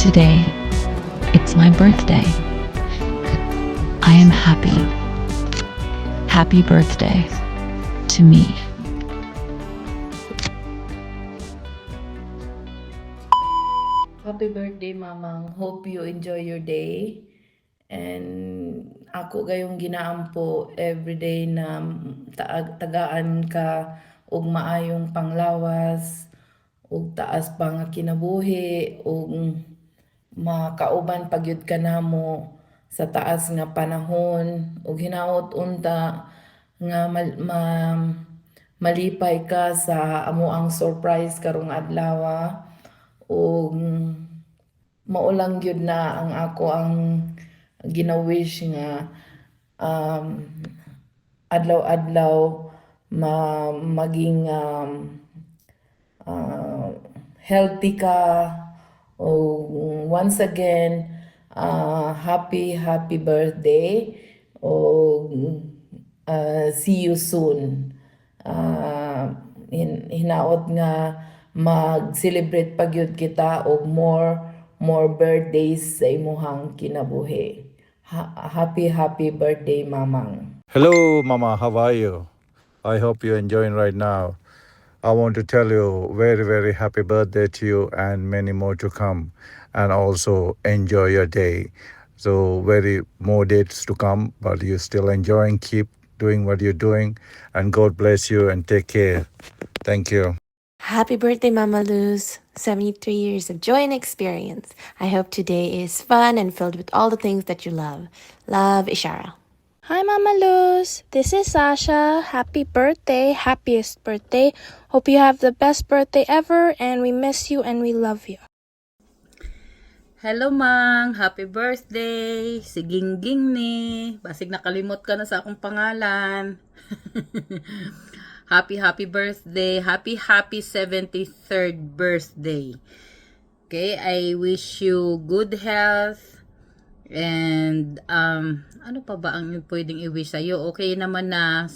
Today, it's my birthday. I am happy. Happy birthday to me. Happy birthday, Mamang. Hope you enjoy your day. And ako gayong ginaampo everyday na tagaan ka og maayong panglawas ug taas pa nga kinabuhi ug makauban pagyud ka namo sa taas nga panahon ug hinaot unta nga malipay ka sa amoang surprise karong adlaw ug maulang gyud na ang ako ang gina-wish nga adlaw-adlaw maging healthy ka. Once again, happy birthday. See you soon. Hinaot nga mag-celebrate pagyud kita og more birthdays sa imuhang kinabuhi. Happy birthday, Mamang. Hello, Mama. How are you? I hope you're enjoying right now. I want to tell you very, very happy birthday to you and many more to come. And also enjoy your day. So very more dates to come, but you're still enjoying. Keep doing what you're doing. And God bless you and take care. Thank you. Happy birthday, Mama Luz. 73 years of joy and experience. I hope today is fun and filled with all the things that you love. Love, Ishara. Hi, Mama Luz. This is Sasha. Happy birthday. Happiest birthday. Hope you have the best birthday ever, and we miss you and we love you. Hello, Mang. Happy birthday. Si Gingging ni. Basig nakalimot ka na sa akong pangalan. Happy birthday. Happy 73rd birthday. Okay, I wish you good health. And, ano pa ba ang pwedeng i-wish sa'yo? Okay naman na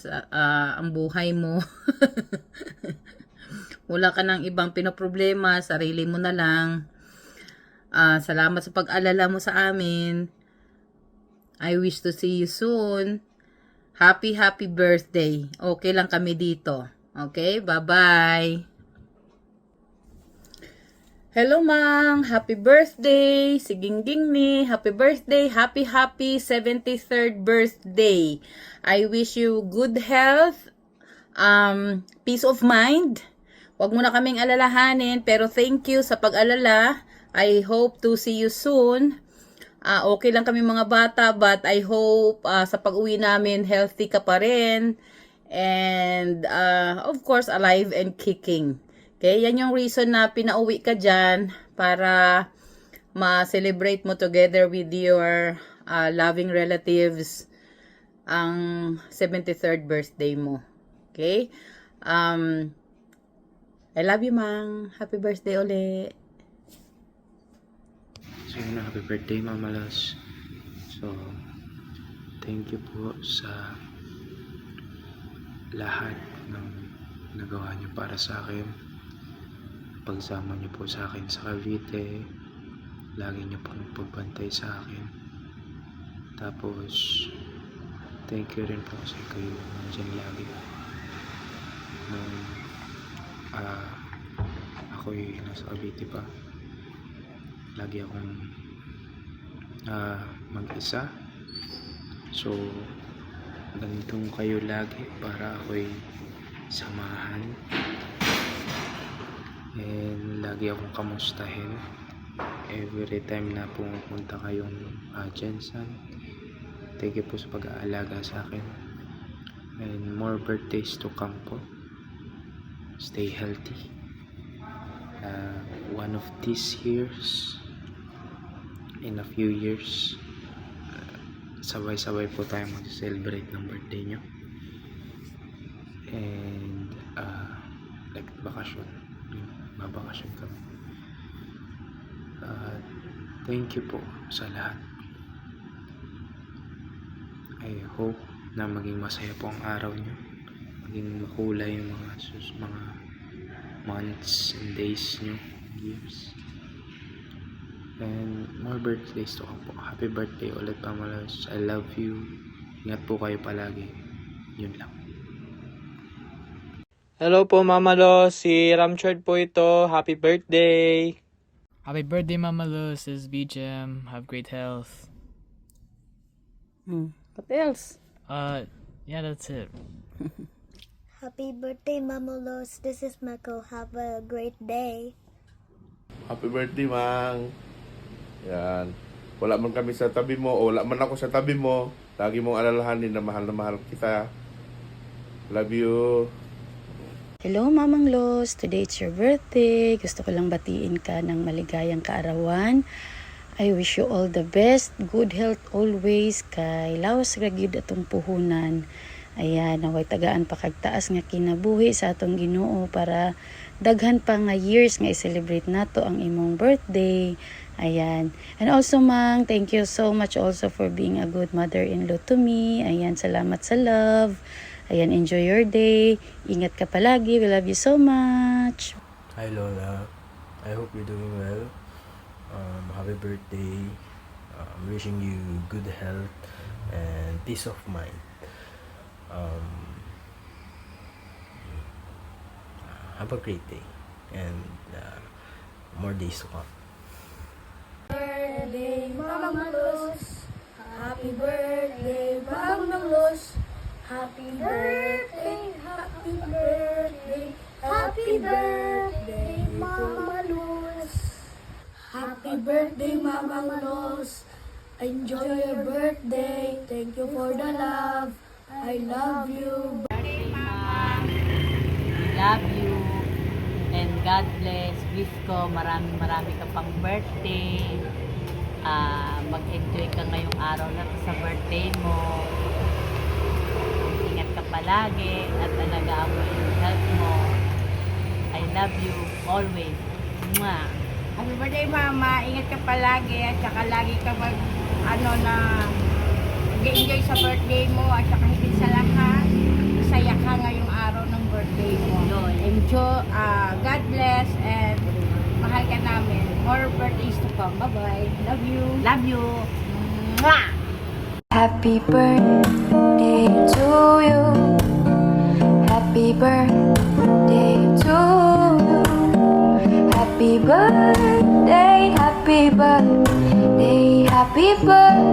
ang buhay mo. Wala ka ng ibang pinoproblema. Sarili mo na lang. Salamat sa pag-alala mo sa amin. I wish to see you soon. Happy birthday. Okay lang kami dito. Okay, bye-bye. Hello, Mang. Happy birthday. Si Gingging ni. Happy birthday. Happy 73rd birthday. I wish you good health, peace of mind. Huwag mo na kaming alalahanin, pero thank you sa pag-alala. I hope to see you soon. Okay lang kami mga bata, but I hope sa pag-uwi namin, healthy ka pa rin. And, of course, alive and kicking. Okay, yan yung reason na pinauwi ka dyan para ma-celebrate mo together with your loving relatives ang 73rd birthday mo. Okay? I love you, Mang. Happy birthday ulit. So yun na, happy birthday, Mama Luz. So, thank you po sa lahat ng nagawa niyo para sa akin. Pagsama niyo po sa akin sa Cavite, lagi niyo pong pagbantay sa akin. Tapos, thank you rin po kasi kayo nandiyan lagi. Nung ako'y nasa Cavite pa, lagi akong mag-isa. So ganitong kayo lagi para ako'y samahan and lagi akong kamustahin every time na pumupunta kayong Jensen. Thank you po sa pag-aalaga sa akin and more birthdays to come po. Stay healthy. One of these years, in a few years, sabay-sabay po tayo mag-celebrate ng birthday nyo. And like bakasyon, babakasyon kami. Thank you po sa lahat. I hope na maging masaya po ang araw nyo, maging makulay yung mga months and days nyo, years. And more birthdays to come po. Happy birthday ulit, Mama Luz. I love you. Ingat po kayo palagi. Yun lang. Hello po Mama Lo, si Ramchard po ito. Happy birthday! Happy birthday, Mama Luz. This is BGM. Have great health. What else? Yeah, that's it. Happy birthday, Mama Los. This is Mako. Have a great day. Happy birthday, Mang. Yan. Wala man kami sa tabi mo, o wala man ako sa tabi mo. Lagi mong alalahanin na mahal kita. Love you. Hello, Mamang Los. Today it's your birthday. Gusto ko lang batiin ka ng maligayang kaarawan. I wish you all the best. Good health always. Kay lawas ragid atong puhunan. Ayan, naway tagaan pa kagtaas nga kinabuhi sa atong Ginoo para daghan pa nga years nga i-celebrate nato ang imong birthday. Ayan. And also, Mang, thank you so much also for being a good mother-in-law to me. Ayan, salamat sa love. Ayan, enjoy your day. Ingat ka palagi. We love you so much. Hi Lola, I hope you're doing well. Happy birthday. Wishing you good health and peace of mind. Have a great day and more days to come. Birthday, Mama Los. Happy birthday, Mama Los. Happy birthday, happy birthday, happy birthday, Mama Los. Happy birthday, Mama Los. Enjoy your birthday. Thank you for the love. I love you. Love you. And God bless. Wish ko marami ka pang birthday. Mag-enjoy ka ngayong araw na to sa birthday mo. Ingat ka palagi at alagaan mo yung health mo. I love you always. Mwah! Happy birthday, Mama. Ingat ka palagi at saka lagi ka mag-enjoy sa birthday mo at saka higit sa lahat, masaya ka ngayong araw ng birthday mo. Enjoy, God bless, and mahal ka namin. More birthdays to come. Bye-bye. Love you. Love you! Mwah! Happy birthday to you. Happy birthday to you. Happy birthday, happy birthday, happy birthday.